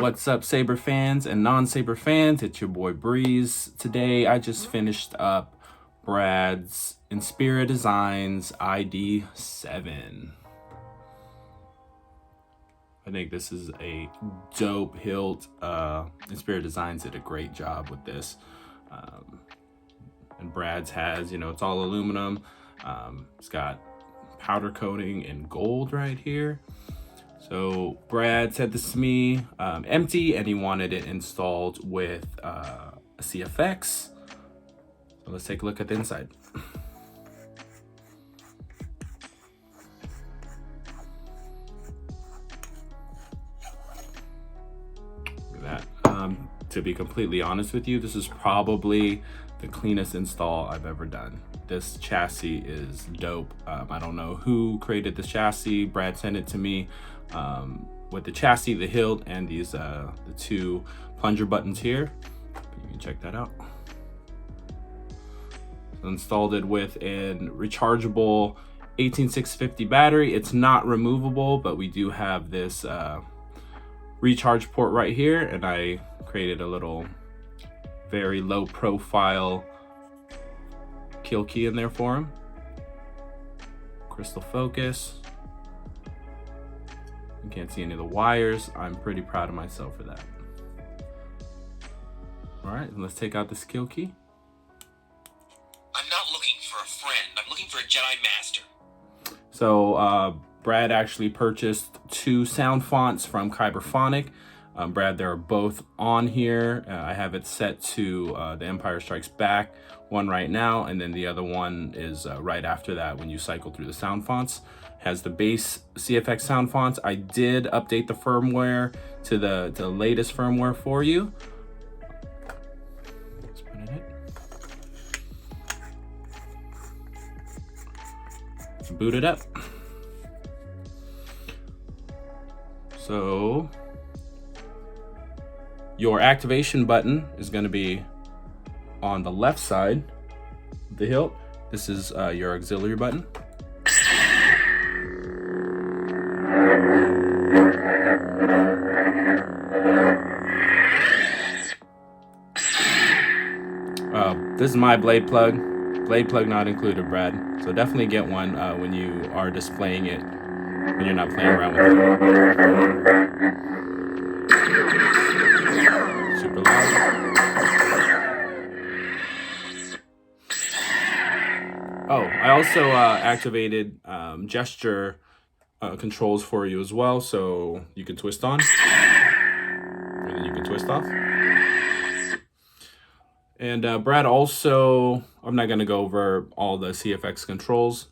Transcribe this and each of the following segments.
What's up, Saber fans and non-Saber fans? It's your boy Breeze. Today I just finished up Brad's Inspira Designs ID7. I think this is a dope hilt. Inspira Designs did a great job with this. And Brad's has, it's all aluminum. It's got powder coating in gold right here. So Brad sent this to me empty, and he wanted it installed with a CFX. So let's take a look at the inside. Look at that. To be completely honest with you, this is probably the cleanest install I've ever done. This chassis is dope. I don't know who created this chassis. Brad sent it to me with the chassis, the hilt, and these the two plunger buttons here. You can check that out. So installed it with a rechargeable 18650 battery. It's not removable, but we do have this recharge port right here, and I created a little very low profile kill key in there for him. Crystal focus. You can't see any of the wires. I'm pretty proud of myself for that. All right, let's take out this kill key. I'm not looking for a friend. I'm looking for a Jedi Master. So Brad actually purchased 2 sound fonts from Kyberphonic. Brad, they're both on here. I have it set to The Empire Strikes Back one right now, and then the other one is right after that when you cycle through the sound fonts. Has the base CFX sound fonts. I did update the firmware to the latest firmware for you. Let's put it in. Let's boot it up. So your activation button is going to be on the left side of the hilt. This is your auxiliary button. This is my blade plug. Blade plug not included, Brad. So definitely get one when you are displaying it, when you're not playing around with it. Super loud. Oh, I also activated gesture controls for you as well, so you can twist on and then you can twist off. And Brad also, I'm not going to go over all the CFX controls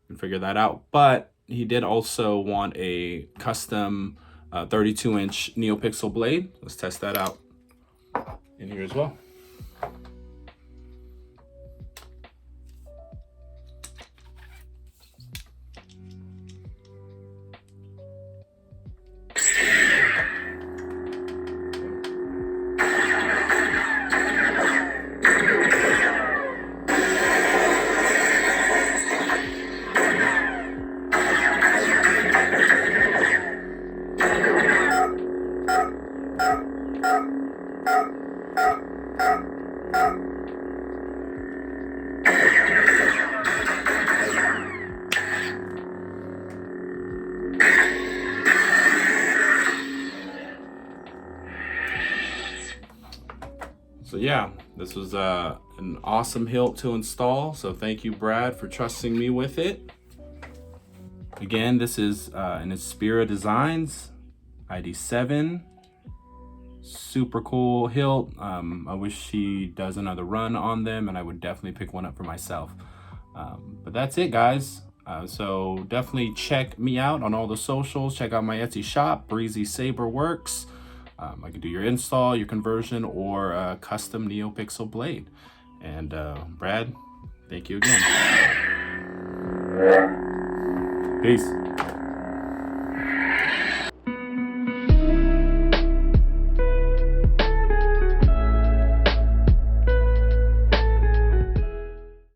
and figure that out, but he did also want a custom 32-inch Neopixel blade. Let's test that out in here as well. So yeah, this was an awesome hilt to install. So thank you, Brad, for trusting me with it. Again, this is an Inspira Designs ID7. Super cool hilt. I wish she does another run on them, and I would definitely pick one up for myself. But that's it, guys. So definitely check me out on all the socials. Check out my Etsy shop, Breezy Saber Works. I can do your install, your conversion, or a custom Neopixel blade. And Brad, thank you again. Peace.